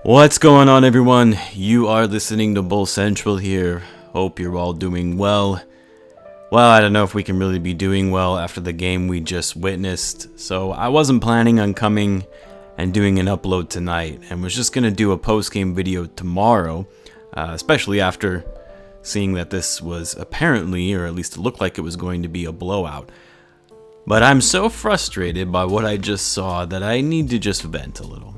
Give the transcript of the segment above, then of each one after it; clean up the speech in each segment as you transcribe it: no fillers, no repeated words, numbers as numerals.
What's going on, everyone? You are listening to Bull Central here. Hope you're all doing well. Well, I don't know if we can really be doing well after the game we just witnessed, so I wasn't planning on coming and doing an upload tonight, and was just going to do a post-game video tomorrow, especially after seeing that this was apparently, or at least it looked like it was going to be a blowout. But I'm so frustrated by what I just saw that I need to just vent a little.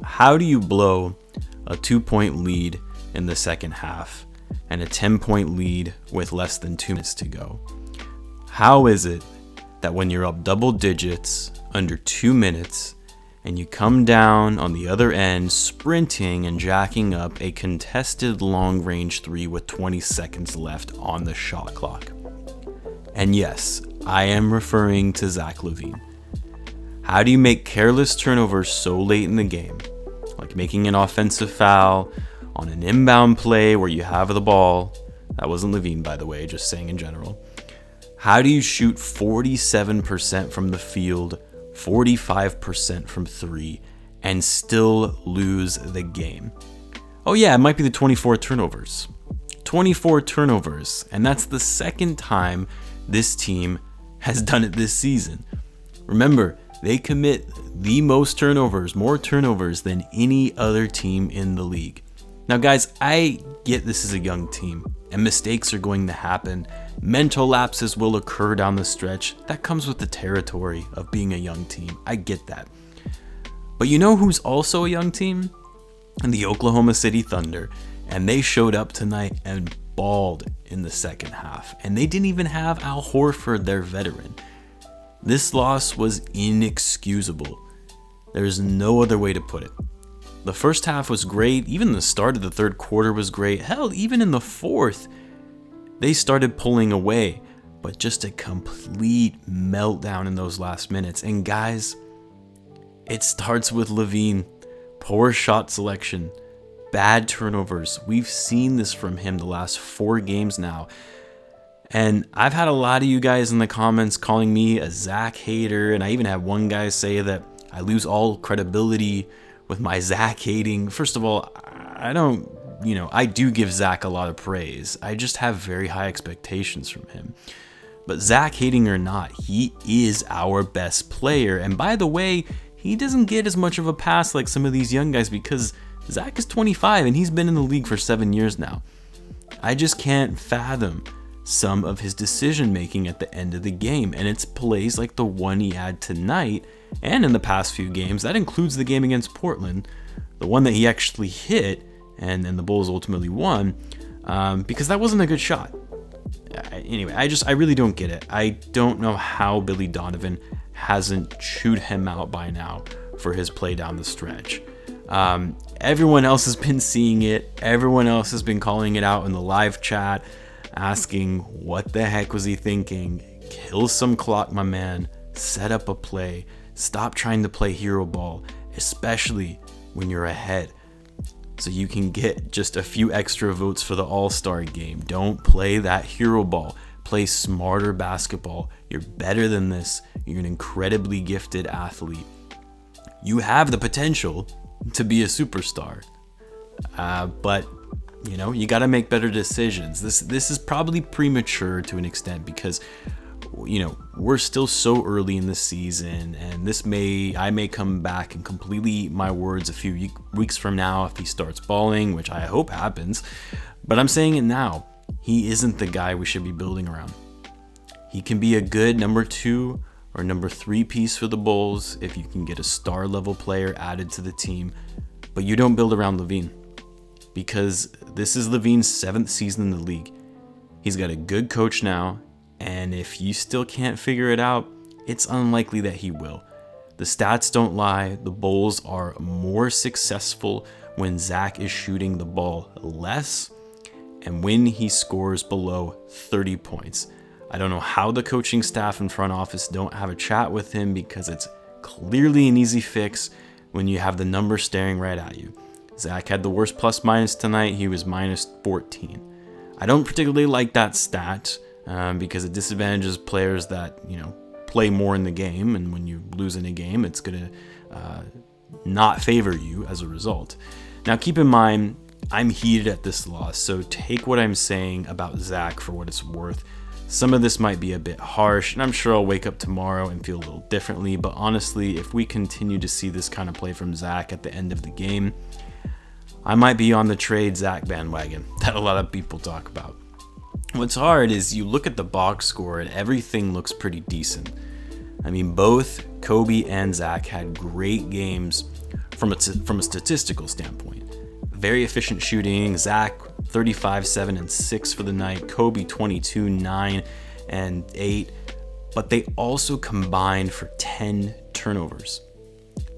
How do you blow a 2-point lead in the second half and a 10-point lead with less than 2 minutes to go? How is it that when you're up double digits under 2 minutes and you come down on the other end sprinting and jacking up a contested long-range 3 with 20 seconds left on the shot clock? And yes, I am referring to Zach Lavine. How do you make careless turnovers so late in the game, like making an offensive foul on an inbound play where you have the ball? That wasn't Lavine, by the way, just saying in general. How do you shoot 47% from the field, 45% from 3, and still lose the game? Oh yeah, it might be the 24 turnovers. 24 turnovers, and that's the second time this team has done it this season. Remember, they commit the most turnovers, more turnovers than any other team in the league. Now, guys, I get this is a young team, and mistakes are going to happen. Mental lapses will occur down the stretch. That comes with the territory of being a young team. I get that. But you know who's also a young team? And the Oklahoma City Thunder. And they showed up tonight and balled in the second half. And they didn't even have Al Horford, their veteran. This loss was inexcusable. There's no other way to put it. The first half was great. Even the start of the third quarter was great. Hell, even in the fourth, they started pulling away. But just a complete meltdown in those last minutes. And guys, it starts with Lavine. Poor shot selection. Bad turnovers. We've seen this from him the last 4 games now. And I've had a lot of you guys in the comments calling me a Zach hater, and I even had one guy say that I lose all credibility with my Zach hating. First of all, I do give Zach a lot of praise. I just have very high expectations from him. But Zach hating or not, he is our best player. And by the way, he doesn't get as much of a pass like some of these young guys because Zach is 25 and he's been in the league for 7 years now. I just can't fathom some of his decision making at the end of the game, and it's plays like the one he had tonight and in the past few games. That includes the game against Portland, the one that he actually hit and the Bulls ultimately won, because that wasn't a good shot. Anyway, I really don't get it. I don't know how Billy Donovan hasn't chewed him out by now for his play down the stretch. Everyone else has been seeing it. Everyone else has been calling it out in the live chat, asking what the heck was he thinking. Kill some clock, my man. Set up a play. Stop trying to play hero ball, especially when you're ahead, so you can get just a few extra votes for the All-Star game. Don't play that hero ball. Play smarter basketball. You're better than this. You're an incredibly gifted athlete. You have the potential to be a superstar, but you got to make better decisions. This is probably premature to an extent because, we're still so early in the season, and I may come back and completely eat my words a few weeks from now if he starts balling, which I hope happens. But I'm saying it now. He isn't the guy we should be building around. He can be a good number 2 or number 3 piece for the Bulls if you can get a star level player added to the team, but you don't build around Lavine. Because this is Lavine's 7th season in the league. He's got a good coach now, and if you still can't figure it out, it's unlikely that he will. The stats don't lie. The Bulls are more successful when Zach is shooting the ball less and when he scores below 30 points. I don't know how the coaching staff and front office don't have a chat with him, because it's clearly an easy fix when you have the number staring right at you. Zach had the worst plus minus tonight. He was minus 14. I don't particularly like that stat because it disadvantages players that, play more in the game. And when you lose in a game, it's going to not favor you as a result. Now keep in mind, I'm heated at this loss, so take what I'm saying about Zach for what it's worth. Some of this might be a bit harsh, and I'm sure I'll wake up tomorrow and feel a little differently, but honestly, if we continue to see this kind of play from Zach at the end of the game, I might be on the trade Zach bandwagon that a lot of people talk about. What's hard is you look at the box score and everything looks pretty decent. I mean, both Coby and Zach had great games from a statistical standpoint. Very efficient shooting. Zach 35, 7, and 6 for the night. Coby 22, 9, and 8. But they also combined for 10 turnovers.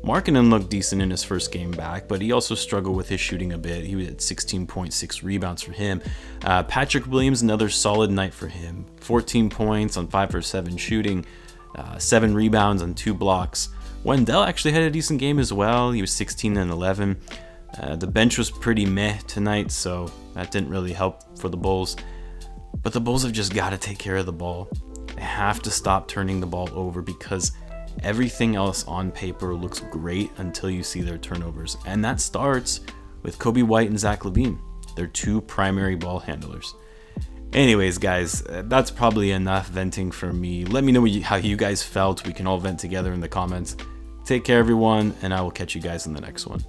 Markkanen looked decent in his first game back, but he also struggled with his shooting a bit. He was at 16.6 rebounds for him. Patrick Williams, another solid night for him. 14 points on 5 for 7 shooting. 7 rebounds and 2 blocks. Wendell actually had a decent game as well. He was 16 and 11. The bench was pretty meh tonight, so that didn't really help for the Bulls. But the Bulls have just got to take care of the ball. They have to stop turning the ball over because everything else on paper looks great until you see their turnovers. And that starts with Coby White and Zach Lavine. They're 2 primary ball handlers. Anyways, guys, that's probably enough venting from me. Let me know how you guys felt. We can all vent together in the comments. Take care, everyone, and I will catch you guys in the next one.